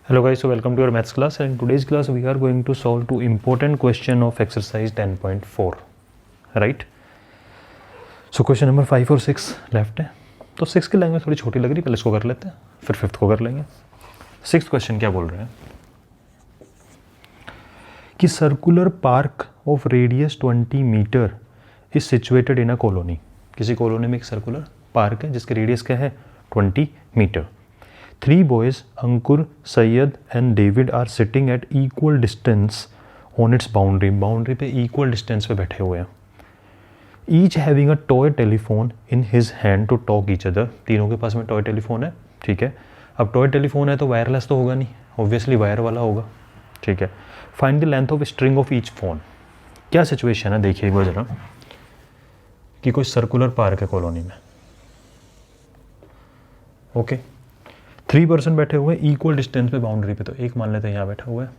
Hello guys, so welcome to your maths class, and in today's class we are going to solve two important question of exercise 10.4, right? So question number 5 और 6 left है, तो 6 की language थोड़ी छोटी लग रही है, पहले इसको कर लेते हैं फिर 5th को कर लेंगे। 6th क्वेश्चन क्या बोल रहे हैं कि circular park of radius 20 metre is situated in a colony. किसी कॉलोनी में एक सर्कुलर पार्क है जिसके रेडियस क्या है 20 metre. 3 boys, Ankur, Syed and David are sitting at equal distance on its boundary. Boundary पे equal distance पे बैठे हुए हैं। Each having a toy telephone in his hand to talk each other. तीनों के पास में टॉय टेलीफोन है, ठीक है। अब टॉय टेलीफोन है तो वायरलेस तो होगा नहीं, ऑब्वियसली वायर वाला होगा, ठीक है। Find the length of string of each phone. क्या सिचुएशन है देखिए एक बार जरा, कि कोई सर्कुलर पार्क है कॉलोनी में, ओके। 3 पर्सन बैठे हुए हैं इक्वल डिस्टेंस पे बाउंड्री पे, तो एक मान लेते हैं यहाँ बैठा हुआ है,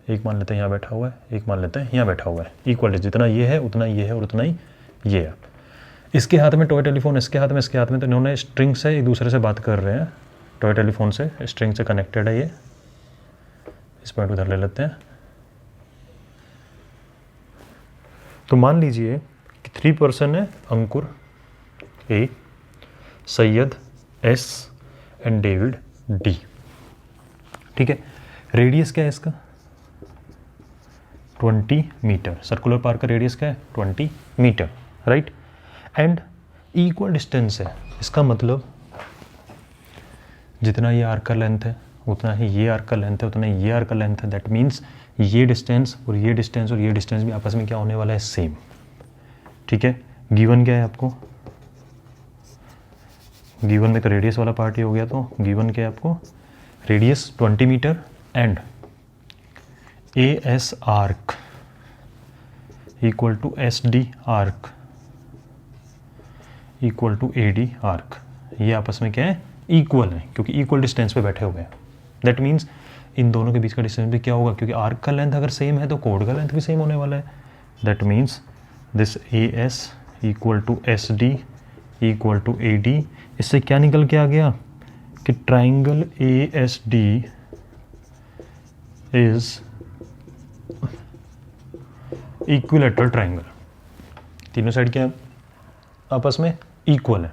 एक मान लेते हैं यहाँ बैठा हुआ है, एक मान लेते हैं यहाँ बैठा हुआ है। इक्वल डिस्टेंस जितना ये है उतना ये है और उतना ही ये है। इसके हाथ में टॉय टेलीफोन, इसके हाथ में, तो इन्होंने स्ट्रिंग से एक दूसरे से बात कर रहे हैं। टॉय टेलीफोन से स्ट्रिंग से कनेक्टेड है ये, इस पॉइंट उधर ले लेते हैं। तो मान लीजिए कि 3 पर्सन है, Ankur A, Syed S and David D, ठीक है। रेडियस क्या है इसका 20 मीटर। सर्कुलर पार्क का रेडियस क्या है 20 metre, right. And equal distance है, इसका मतलब जितना ये आर्क का लेंथ है उतना ही ये आर्क का लेंथ है, उतना ही ये आर्क का लेंथ है। दैट मीन्स ये डिस्टेंस और ये डिस्टेंस और ये डिस्टेंस भी आपस में क्या होने वाला है सेम, ठीक है। गिवन क्या है आपको, गिवन में तो रेडियस वाला पार्ट ही हो गया, तो गिवन क्या है आपको radius 20 metre and A S arc equal to S D arc equal to A D arc. ये आपस में क्या है इक्वल है, क्योंकि इक्वल डिस्टेंस पे बैठे हुए हैं। दैट मीन्स इन दोनों के बीच का डिस्टेंस भी क्या होगा, क्योंकि आर्क का लेंथ अगर सेम है तो कोड का लेंथ भी सेम होने वाला है। That means this A S equal to S D equal to A D. इससे क्या निकल के आ गया कि triangle A S D is equilateral triangle. तीनों साइड क्या है आपस में इक्वल है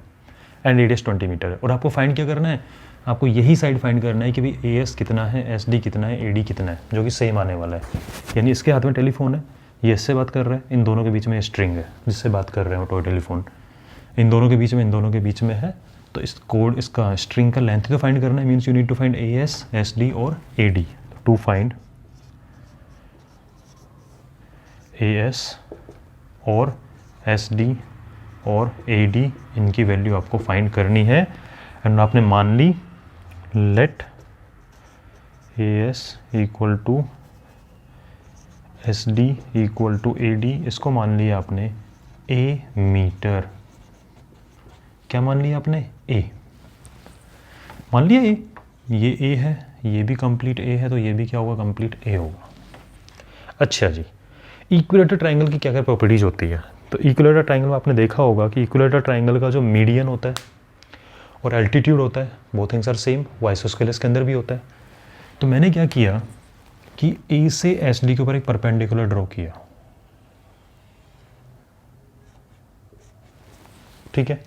एंड रेडियस 20 मीटर है। और आपको फाइंड क्या करना है, आपको यही साइड फाइंड करना है कि भाई ए एस कितना है, एस डी कितना है, ए डी कितना है, जो कि सेम आने वाला है। यानी इसके हाथ में टेलीफोन है, ये इससे बात कर रहा है, इन दोनों के बीच में स्ट्रिंग है जिससे बात कर रहे हो टॉय टेलीफोन, इन दोनों के बीच में है। तो इस कोड इसका स्ट्रिंग का लेंथ तो फाइंड करना है। Means you need to find A S, S D और A D. To find A S और एस डी और ए डी, इनकी वैल्यू आपको फाइंड करनी है। एंड आपने मान ली let A S equal to S D equal to A D, इसको मान लिया आपने ए मीटर। क्या मान लिया आपने ए, मान लिया ए, ये ए है, ये भी कंप्लीट ए है, तो ये भी क्या होगा कंप्लीट ए होगा। अच्छा जी, इक्विलेटरल ट्राइंगल की क्या क्या प्रॉपर्टीज होती है। तो इक्विलेटरल ट्राइंगल में आपने देखा होगा कि इक्विलेटरल ट्राइंगल का जो मीडियन होता है और एल्टीट्यूड होता है, both things are same, isosceles के अंदर भी होता है। तो मैंने क्या किया कि ए से एस डी के ऊपर एक परपेंडिकुलर ड्रॉ किया, ठीक है।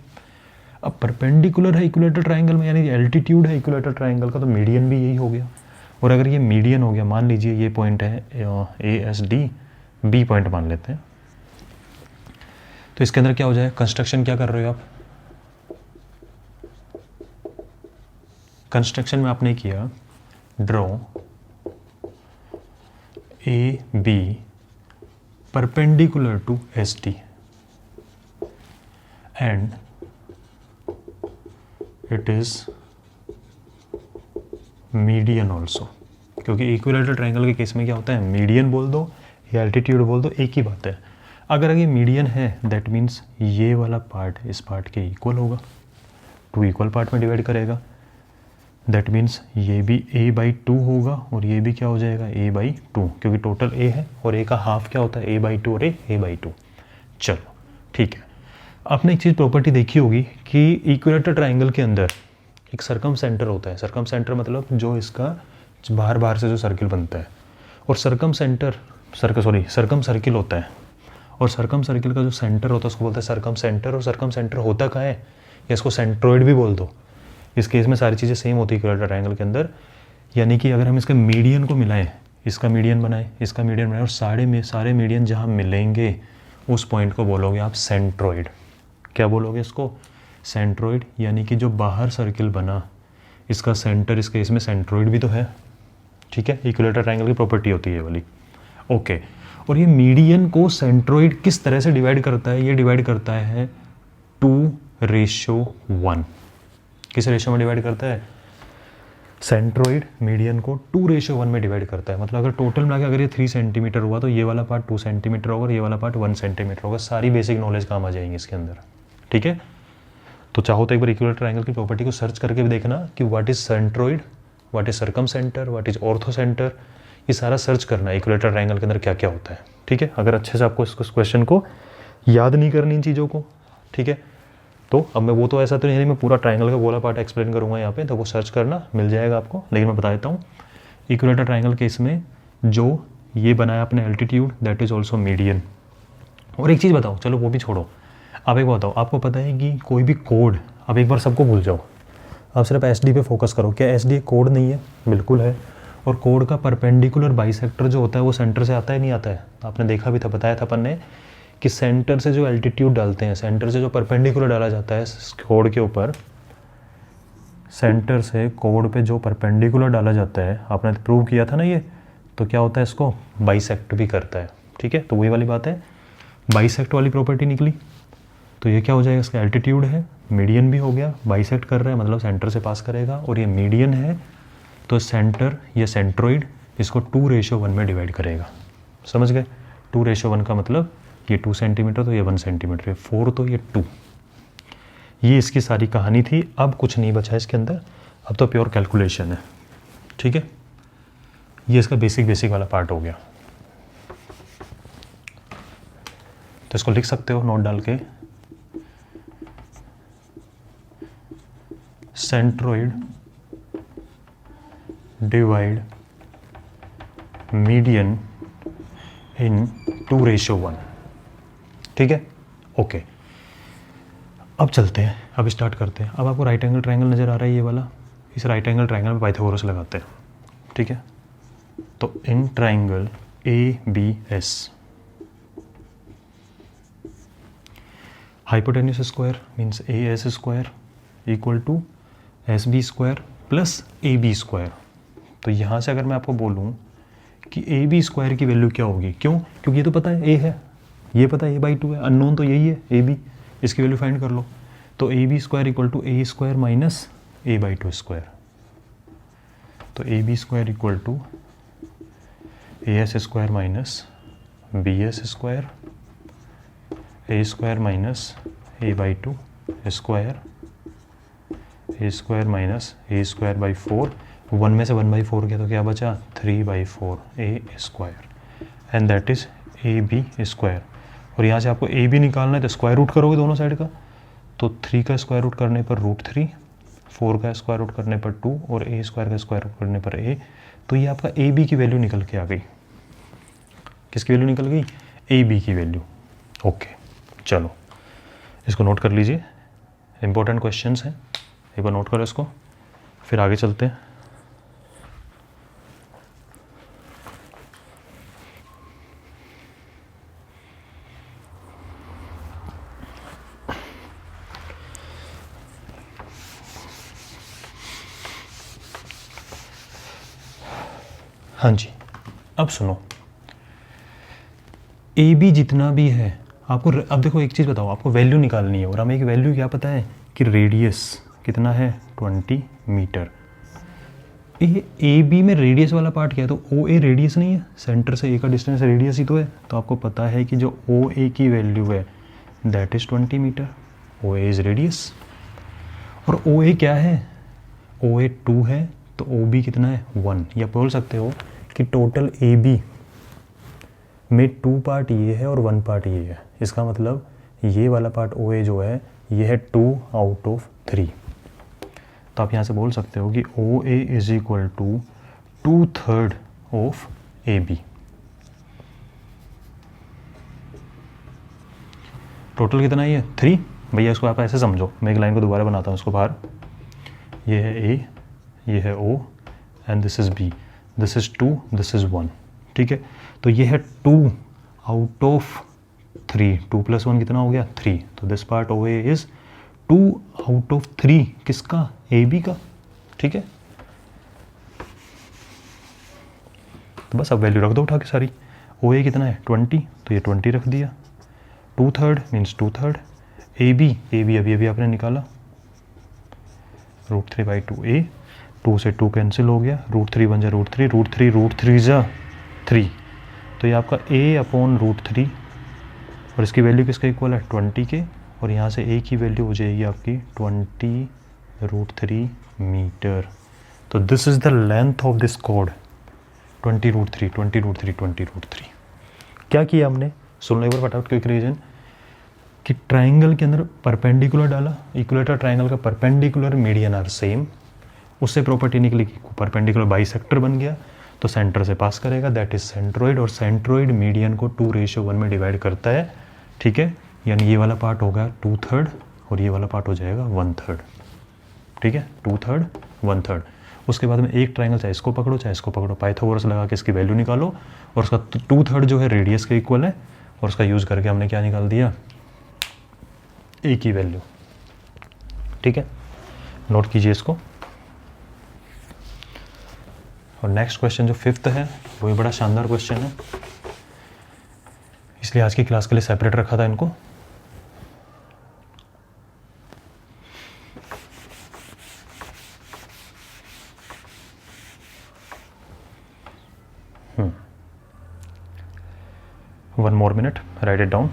अब परपेंडिकुलर है इक्विलेटरल ट्राइंगल में, यानी एल्टीट्यूड है इक्विलेटरल ट्राइंगल का, तो मीडियन भी यही हो गया। और अगर ये मीडियन हो गया, मान लीजिए ये पॉइंट है A S D, B point मान लेते हैं, तो इसके अंदर क्या हो जाए, कंस्ट्रक्शन क्या कर रहे हो आप, कंस्ट्रक्शन में आपने किया draw A B perpendicular to S D and it is median also. क्योंकि इक्विलेटरल ट्राइंगल के केस में क्या होता है, मीडियन बोल दो या एल्टीट्यूड बोल दो, एक ही बात है। अगर ये मीडियन है दैट मीन्स ये वाला पार्ट इस पार्ट के इक्वल होगा, 2 इक्वल पार्ट में डिवाइड करेगा। दैट मीन्स ये भी a बाई 2 होगा और ये भी क्या हो जाएगा a बाई 2, क्योंकि टोटल a है और a का हाफ क्या होता है a बाई 2 और a बाई 2। चलो ठीक है, आपने एक चीज़ प्रॉपर्टी देखी होगी कि इक्विलेटरल ट्राइंगल के अंदर एक सर्कम सेंटर होता है। सर्कम सेंटर मतलब जो इसका बाहर बाहर से जो सर्किल बनता है, और सरकम सर्किल होता है, और सरकम सर्किल का जो सेंटर होता है उसको बोलते हैं सरकम सेंटर। और सरकम सेंटर होता कहाँ है, या इसको सेंट्रोइड भी बोल दो। इस केस में सारी चीज़ें सेम होती है इक्विलेटरल ट्रायंगल के अंदर, यानी कि अगर हम इसके मीडियन को मिलाएं, इसका मीडियन बनाए, इसका मीडियन बनाए, और सारे मीडियन जहाँ मिलेंगे उस पॉइंट को बोलोगे आप सेंट्रोइड। क्या बोलोगे इसको, सेंट्रोइड। यानी कि जो बाहर सर्किल बना इसका सेंटर इस केस में सेंट्रोइड भी तो है, ठीक है। इक्विलेटरल ट्रायंगल की प्रॉपर्टी होती है ये वाली, ओके। और ये मीडियन को सेंट्रोइड किस तरह से डिवाइड करता है, ये डिवाइड करता है 2:1। किस रेशियो में डिवाइड करता है, सेंट्रोइड मीडियन को 2:1 में डिवाइड करता है। मतलब अगर टोटल मिला के अगर ये 3 सेंटीमीटर हुआ तो ये वाला पार्ट 2 सेंटीमीटर होगा और ये वाला पार्ट 1 सेंटीमीटर होगा। सारी बेसिक नॉलेज काम आ जाएंगी इसके अंदर, ठीक है। तो चाहो तो एक बार इक्विलेटरल ट्रायंगल की प्रॉपर्टी को सर्च करके भी देखना कि what is centroid, what is circum centre, what is ortho centre, ये सारा सर्च करना इक्विलेटरल ट्रायंगल के अंदर क्या क्या होता है, ठीक है। अगर अच्छे से आपको इस क्वेश्चन को याद नहीं करनी इन चीज़ों को, ठीक है। तो अब मैं वो तो ऐसा तो नहीं, मैं पूरा ट्रायंगल का गोला पार्ट एक्सप्लेन करूंगा यहाँ पे, तो वो सर्च करना मिल जाएगा आपको। लेकिन मैं बता देता हूँ इक्विलेटरल ट्रायंगल के इसमें जो ये बनाया अपने altitude that is also median. और एक चीज़ बताओ, चलो वो भी छोड़ो, आप एक बताओ, आपको पता है कि कोई भी कोड, अब एक बार सबको भूल जाओ, आप सिर्फ SD पे फोकस करो। क्या SD कोड नहीं है, बिल्कुल है। और कोड का परपेंडिकुलर बाइसेक्टर जो होता है वो सेंटर से आता है नहीं आता है, आपने देखा भी था, बताया था अपन ने कि सेंटर से जो एल्टीट्यूड डालते हैं, सेंटर से जो परपेंडिकुलर डाला जाता है कोड के ऊपर, सेंटर से कोड पे जो परपेंडिकुलर डाला जाता है, आपने प्रूव किया था ना ये, तो क्या होता है इसको बाइसेक्ट भी करता है, ठीक है। तो वही वाली बात है, बाइसेक्ट वाली प्रॉपर्टी निकली। तो ये क्या हो जाएगा, इसका एल्टीट्यूड है, मीडियन भी हो गया, बाइसेक्ट कर रहा है मतलब सेंटर से पास करेगा, और ये मीडियन है तो सेंटर या सेंट्रोइड इसको 2:1 में डिवाइड करेगा। समझ गए, 2:1 का मतलब ये 2 सेंटीमीटर तो ये 1 सेंटीमीटर, 4 तो ये 2। ये इसकी सारी कहानी थी। अब कुछ नहीं बचा इसके अंदर, अब तो प्योर कैलकुलेशन है, ठीक है। ये इसका बेसिक वाला पार्ट हो गया। तो इसको लिख सकते हो नोट डाल के, सेंट्रोइड डिवाइड मीडियन इन 2:1, ठीक है, ओके। अब चलते हैं, अब स्टार्ट करते हैं। अब आपको राइट एंगल ट्रायंगल नज़र आ रहा है ये वाला, इस राइट एंगल ट्रायंगल में पाइथागोरस लगाते हैं, ठीक है। तो in triangle ABS hypotenuse square means AS square equal to SB square plus AB square. तो यहाँ से अगर मैं आपको बोलूँ कि AB स्क्वायर की वैल्यू क्या होगी, क्यों, क्योंकि ये तो पता है A है, ये पता है A/2 है, अननोन तो यही है AB, इसकी वैल्यू फाइंड कर लो। तो AB square equal to A square minus A/2 square. तो AB square equal to AS square minus BS square, A square minus A/2 square, A square minus A square by 4, 1 में से 1/4 गया तो क्या बचा 3/4 A square and that is AB square. और यहाँ से आपको AB निकालना है तो स्क्वायर रूट करोगे दोनों साइड का, तो 3 का स्क्वायर रूट करने पर √3, 4 का स्क्वायर रूट करने पर 2 और A स्क्वायर का स्क्वायर रूट करने पर A। तो ये आपका AB की वैल्यू निकल के आ गई। किसकी वैल्यू निकल गई, AB की वैल्यू, ओके। चलो इसको नोट कर लीजिए, इंपॉर्टेंट क्वेश्चंस हैं, एक बार नोट करो इसको, फिर आगे चलते हैं। हाँ जी, अब सुनो, AB जितना भी है आपको, अब देखो एक चीज़ बताओ, आपको वैल्यू निकालनी है और हमें एक वैल्यू क्या पता है कि रेडियस कितना है 20 मीटर। ये AB में रेडियस वाला पार्ट क्या है, तो OA रेडियस नहीं है, सेंटर से A का डिस्टेंस रेडियस ही तो है। तो आपको पता है कि जो OA की वैल्यू है that is 20 metre, OA is radius. और OA क्या है, OA 2 है, तो OB कितना है 1। या बोल सकते हो कि टोटल AB में 2 पार्ट ये है और 1 पार्ट ये है। इसका मतलब ये वाला पार्ट OA जो है ये है 2 आउट ऑफ 3। तो आप यहाँ से बोल सकते हो कि OA is equal to 2/3 of AB। Total कितना है ये 3। भैया इसको आप ऐसे समझो, मैं एक लाइन को दोबारा बनाता हूँ इसको बाहर। ये है A, ये है O and this is B, this is 2, this is 1। ठीक है, तो ये है 2 आउट ऑफ 3, 2 + 1 कितना हो गया 3। तो this part OA is 2 out of 3 किसका AB का। ठीक है, तो बस अब वैल्यू रख दो उठा के सारी। OA कितना है 20, तो ये 20 रख दिया। 2/3 मीन्स 2/3। AB अभी आपने निकाला √3/2A, 2 से 2 कैंसिल हो गया, √3 बन जाए √3 जा 3। तो ये आपका A/√3 और इसकी वैल्यू किसका इक्वल है 20 के, और यहाँ से A की वैल्यू हो जाएगी आपकी 20√3 मीटर। तो this is the length of this cord 20√3। क्या किया हमने, सुन लो एक बार फटाफट क्विक रीजन, कि ट्राइंगल के अंदर परपेंडिकुलर डाला, इक्विलेटरल ट्राइंगल का परपेंडिकुलर मीडियन आर सेम, उससे प्रॉपर्टी निकली कि परपेंडिकुलर बाइसेक्टर बन गया, तो सेंटर से पास करेगा, दैट इज सेंट्रोइड, और सेंट्रोइड मीडियन को 2:1 में डिवाइड करता है। ठीक है, यानी ये वाला पार्ट होगा 2/3 और ये वाला पार्ट हो जाएगा 1/3। ठीक है, 2/3 1/3। उसके बाद में एक ट्राइंगल चाहे इसको पकड़ो चाहे इसको पकड़ो, पाइथागोरस लगा के इसकी वैल्यू निकालो, और उसका 2/3 जो है रेडियस के इक्वल है, और उसका यूज़ करके हमने क्या निकाल दिया A की वैल्यू। ठीक है, नोट कीजिए इसको। और नेक्स्ट क्वेश्चन जो 5th है वो भी बड़ा शानदार क्वेश्चन है, इसलिए आज की क्लास के लिए सेपरेट रखा था इनको। One more minute, write it down.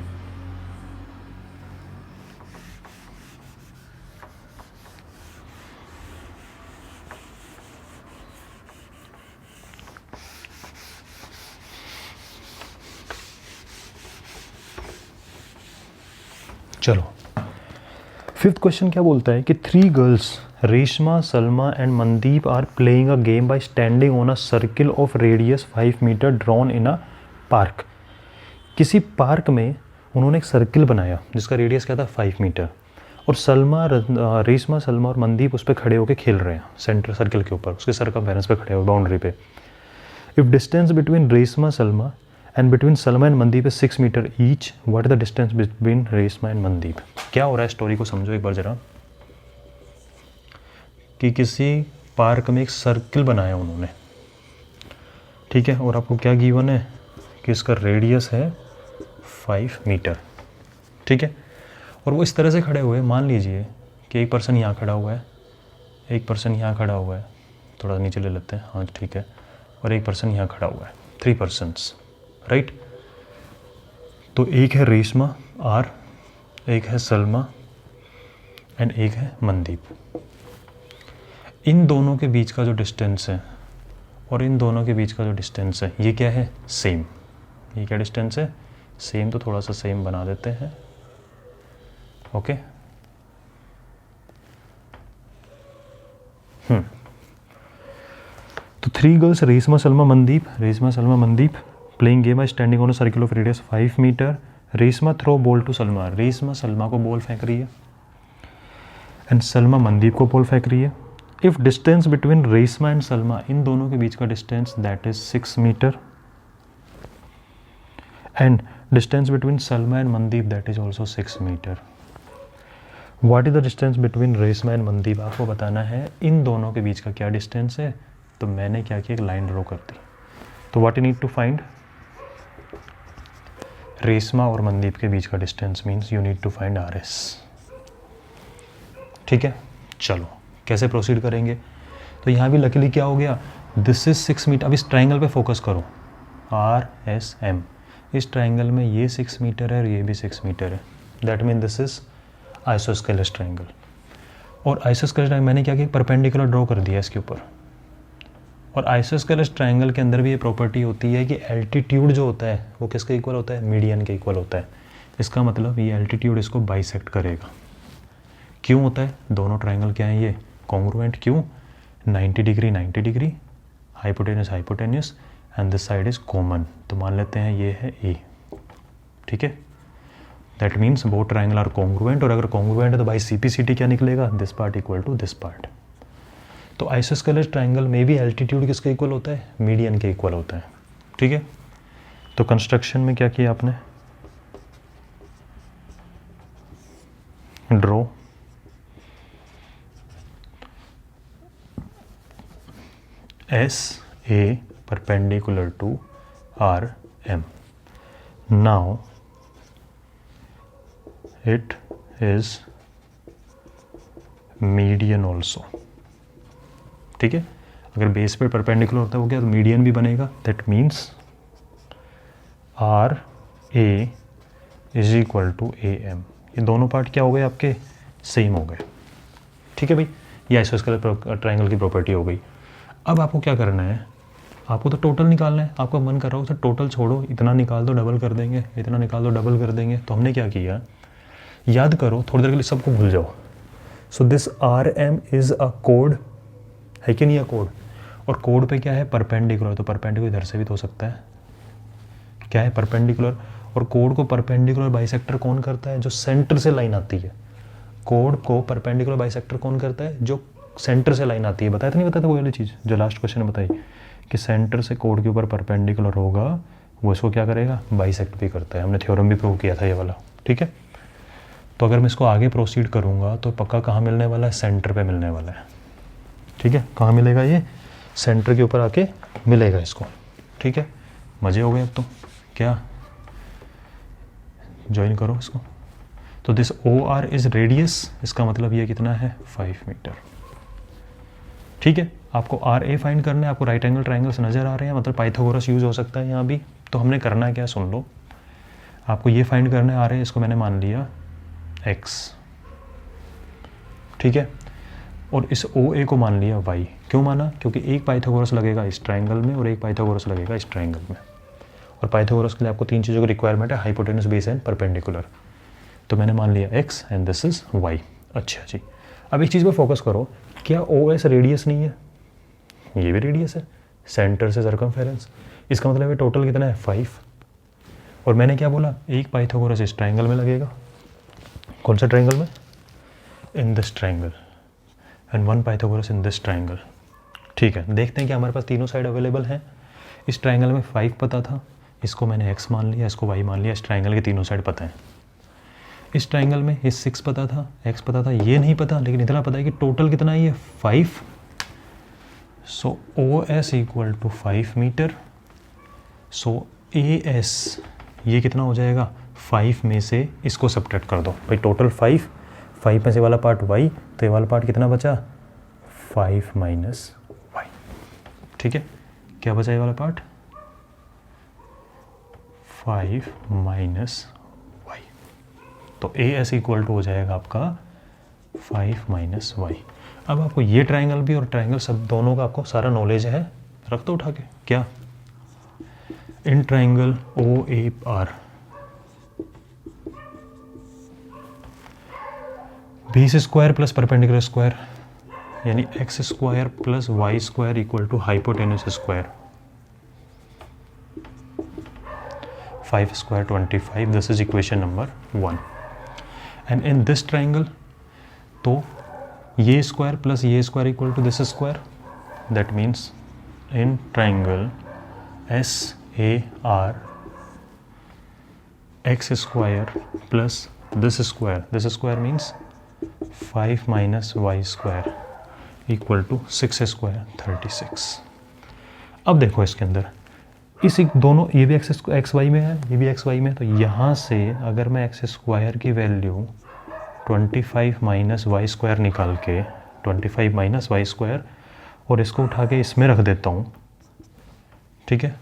चलो 5th क्वेश्चन क्या बोलता है कि 3 girls Reshma, Salma and Mandeep are playing a game by standing on a circle of radius 5 metre drawn in a park. किसी पार्क में उन्होंने एक सर्किल बनाया जिसका रेडियस क्या था 5 मीटर, और रेशमा, सलमा और मनदीप उस पर खड़े होकर खेल रहे हैं सेंटर सर्किल के ऊपर, उसके सरकमफेरेंस पे खड़े हुए बाउंड्री पे। If distance between Reshma, Salma and between Salma and Mandeep is 6 metre each, what is the distance between Reshma and Mandeep. क्या हो रहा है, स्टोरी को समझो एक बार जरा, कि किसी पार्क में एक सर्किल बनाया उन्होंने, ठीक है, और आपको क्या गिवन है कि इसका रेडियस है 5 मीटर। ठीक है, और वो इस तरह से खड़े हुए, मान लीजिए कि एक पर्सन यहाँ खड़ा हुआ है, एक पर्सन यहाँ खड़ा हुआ है, थोड़ा नीचे ले लेते हैं, हाँ ठीक है, और एक पर्सन यहाँ खड़ा हुआ है, 3 पर्सन्स, राइट। तो एक है रेशमा आर, एक है सलमा एंड एक है मनदीप। इन दोनों के बीच का जो डिस्टेंस है और इन दोनों के बीच का जो डिस्टेंस है ये क्या है, सेम। ये क्या डिस्टेंस है, सेम। तो थोड़ा सा सेम बना देते हैं, ओके। तो 3 girls Reshma, Salma, Mandeep playing game है standing on a circle of radius 5 metre. Reshma throw ball to Salma, Reshma Salma को बॉल फेंक रही है एंड सलमा मनदीप को बॉल फेंक रही है। If distance between Reshma and Salma, इन दोनों के बीच का distance that is 6 metre, and distance between Salma and Mandeep that is also 6 metre. What is the distance between Reshma and Mandeep, आपको बताना है इन दोनों के बीच का क्या डिस्टेंस है। तो मैंने क्या किया, एक लाइन ड्रॉ कर दी। तो what you need to find, Reshma और मनदीप के बीच का distance means you need to find RS। ठीक है, चलो कैसे प्रोसीड करेंगे। तो यहाँ भी लकीली क्या हो गया, दिस इज 6 मीटर। अब इस ट्राइंगल पे फोकस करो, RSM। इस ट्राइंगल में ये 6 मीटर है और ये भी 6 मीटर है, that mean this is isosceles triangle. और आइसोस्केलस ट्राइंगल मैंने क्या किया, परपेंडिकुलर ड्रॉ कर दिया इसके ऊपर। और आइसोस्केलस ट्राइंगल के अंदर भी ये प्रॉपर्टी होती है कि एल्टीट्यूड जो होता है वो किसके इक्वल होता है, मीडियन के इक्वल होता है। इसका मतलब ये एल्टीट्यूड इसको बाइसेक्ट करेगा। क्यों होता है, दोनों ट्राइंगल क्या है ये कॉन्ग्रुएंट, क्यों 90 degree 90 degree hypotenuse hypotenuse, and this side is common, तो मान लेते हैं ये है ए, ठीक है। That means both triangle are congruent, और अगर कॉन्ग्रुएंट है तो बाई CPCT क्या निकलेगा, this part equal to this part. तो आइसोस्केलेस ट्राइंगल में भी एल्टीट्यूड किसके इक्वल होता है, मीडियन के इक्वल होता है, ठीक है। तो कंस्ट्रक्शन में क्या किया आपने, draw SA perpendicular to RM. Now it is median also, ठीक है। अगर बेस पे परपेंडिकुलर होता है वो क्या, तो मीडियन भी बनेगा। That means RA is equal to AM। ये दोनों पार्ट क्या हो गए आपके, सेम हो गए, ठीक है भाई। ये आइसोस्केलेस ट्राइंगल की प्रॉपर्टी हो गई। अब आपको क्या करना है, आपको तो टोटल निकालना है। आपका मन कर रहा हो तो टोटल छोड़ो, इतना निकाल दो डबल कर देंगे, इतना निकाल दो डबल कर देंगे। तो हमने क्या किया, याद करो थोड़ी देर के लिए सबको भूल जाओ। So this RM is a code, है कि नहीं है कोड, और कोड पे क्या है, परपेंडिकुलर, तो परपेंडिकुलर इधर से भी तो हो सकता है, क्या है परपेंडिकुलर। और कोड को परपेंडिकुलर बाइसेक्टर कौन करता है, जो सेंटर से लाइन आती है। कोड को परपेंडिकुलर बाइसेक्टर कौन करता है, जो सेंटर से लाइन आती है। बताया था नहीं बताया था, वो वाली चीज़ जो लास्ट क्वेश्चन में बताई कि सेंटर से कोड के ऊपर परपेंडिकुलर होगा, वो इसको क्या करेगा, बाइसेक्ट भी करता है। हमने थ्योरम भी प्रूव किया था ये वाला, ठीक है। तो अगर मैं इसको आगे प्रोसीड करूँगा तो पक्का कहाँ मिलने वाला है, सेंटर पे मिलने वाला है, ठीक है। कहाँ मिलेगा, ये सेंटर के ऊपर आके मिलेगा इसको, ठीक है। मज़े हो गए अब तो, क्या ज्वाइन करो इसको। तो दिस OR इज रेडियस, इसका मतलब ये कितना है, 5 मीटर, ठीक है। आपको RA फाइंड करना है, आपको राइट एंगल ट्राइंगल्स नज़र आ रहे हैं, मतलब पाइथागोरस यूज़ हो सकता है यहाँ भी। तो हमने करना है क्या, सुन लो, आपको ये फाइंड करना है RA, इसको मैंने मान लिया X, ठीक है, और इस OA को मान लिया Y। क्यों माना, क्योंकि एक पाइथागोरस लगेगा इस ट्राइंगल में और एक पाइथागोरस लगेगा इस ट्राइंगल में, और पाइथागोरस के लिए आपको 3 चीज़ों की रिक्वायरमेंट है, हाइपोटेन्यूस, बेस एंड परपेंडिकुलर। तो मैंने मान लिया X and this is Y। अच्छा जी, अब एक चीज़ पर फोकस करो, क्या OS रेडियस नहीं है, ये भी रेडियस है, सेंटर से सर्कमफेरेंस। इसका मतलब है टोटल कितना है, 5। और मैंने क्या बोला, एक पाइथागोरस इस ट्राइंगल में लगेगा, कौन सा ट्राइंगल में, इन this triangle, and 1 Pythagoras in this triangle, ठीक है। देखते हैं कि हमारे पास तीनों साइड अवेलेबल हैं। इस ट्राइंगल में 5 पता था, इसको मैंने X मान लिया, इसको Y मान लिया। इस ट्राइंगल के तीनों साइड पता है। इस ट्राइंगल में ये 6 पता था, X पता था, ये नहीं पता, लेकिन इतना पता है कि टोटल कितना है, ये 5। So OS equal to 5 metre. So AS ये कितना हो जाएगा, 5 में से इसको सब्ट्रैक्ट कर दो भाई, टोटल 5 में से वाला पार्ट Y, तो ये वाला पार्ट कितना बचा, 5 माइनस Y, ठीक है। क्या बचा ये वाला पार्ट, 5 माइनस Y। तो AS इक्वल टू हो जाएगा आपका 5 माइनस Y। अब आपको ये ट्राइंगल भी और ट्राइंगल सब दोनों का आपको सारा नॉलेज है, रख दो उठा के। क्या, in triangle OAR base square plus perpendicular square, यानी X square plus Y square equal to hypotenuse square, 5 square 25, this is equation number 1। And in this triangle, तो ये स्क्वायर प्लस ये square equal to this square, that means in triangle SAR X square plus this square means 5 minus Y square equal to 6 square 36। अब देखो इसके अंदर इस दोनों, ये भी एक्स वाई में है, ये भी एक्स वाई में है, तो यहाँ से अगर मैं एक्स स्क्वायर की वैल्यू 25 माइनस वाई स्क्वायर निकाल के 25 माइनस वाई स्क्वायर और इसको उठा के इसमें रख देता हूँ, ठीक है।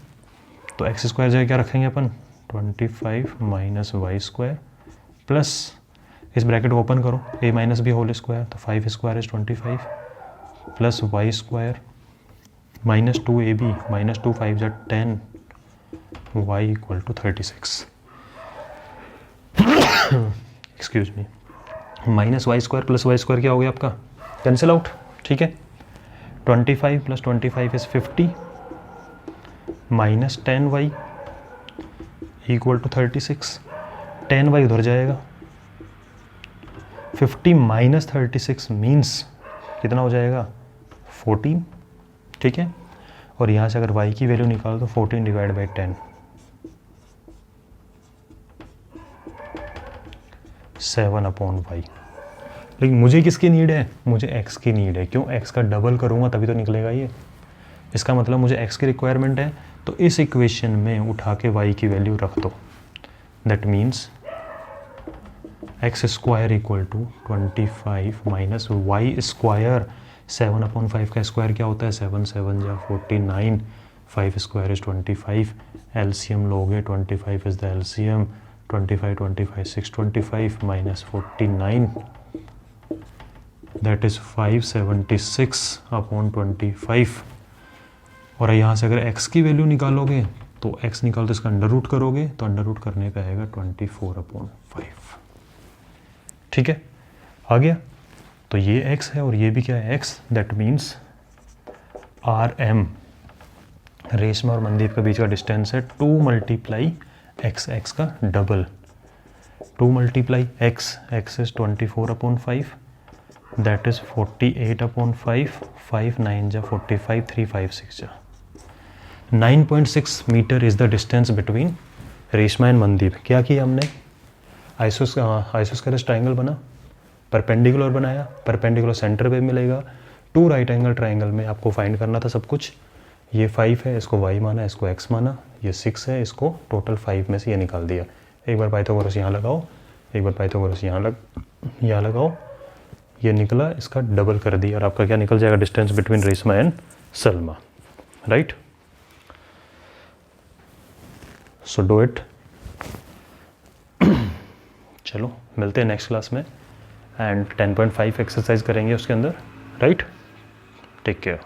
तो एक्स स्क्वायर जगह क्या रखेंगे अपन, 25 माइनस वाई स्क्वायर प्लस, इस ब्रैकेट को ओपन करो, a minus B whole square, तो 5 square is 25 plus Y square minus 2ab minus 2 5 जा 10 y equal to 36। Excuse me, minus Y square plus Y square क्या हो गया आपका, कैंसिल आउट, ठीक है। 25 plus 25 is 50 minus 10y equal to 36, 10y उधर जाएगा, 50 माइनस 36 मीन्स कितना हो जाएगा 14, ठीक है। और यहाँ से अगर y की वैल्यू निकालो तो 14 डिवाइड बाई 10, 7/y। लेकिन मुझे किसकी नीड है, मुझे x की नीड है। क्यों, x का डबल करूँगा तभी तो निकलेगा ये। इसका मतलब मुझे x की रिक्वायरमेंट है, तो इस इक्वेशन में उठा के y की वैल्यू रख दो। That means X square equal to 25 minus Y square. 7/5 का स्क्वायर क्या होता है, 7 7 या 49, 5 स्क्वायर इज 25। एलसीएम लोगे, 25 is the LCM, 25 25 625 minus 49, that is 576/25। और यहाँ से अगर x की वैल्यू निकालोगे तो x निकालो तो इसका अंडर रूट करोगे, तो अंडर रूट करने पे आएगा 24/5, ठीक है। आ गया, तो ये x है और ये भी क्या है x। That means RM Reshma और मनदीप के बीच का डिस्टेंस है 2 मल्टीप्लाई x, x का double, 2 multiply x, x is 24/5, that is 48/5, 5 9 जा 45, 3 5 6 जा 9.6 metre is the distance between Reshma and Mandeep. क्या किया हमने, आइसोस्केलेस ट्राइंगल बना, परपेंडिकुलर बनाया, परपेंडिकुलर सेंटर पे मिलेगा। 2 राइट एंगल ट्राइंगल में आपको फाइंड करना था सब कुछ। ये 5 है, इसको y माना, इसको x माना, ये 6 है, इसको टोटल 5 में से ये निकाल दिया। एक बार पाइथागोरस यहाँ लगाओ, एक बार पाइथागोरस यहाँ लगाओ, ये निकला, इसका डबल कर दिया और आपका क्या निकल जाएगा, distance between Reshma and Salma, right. So do it. चलो मिलते हैं नेक्स्ट क्लास में एंड 10.5 एक्सरसाइज करेंगे उसके अंदर, राइट। Take care.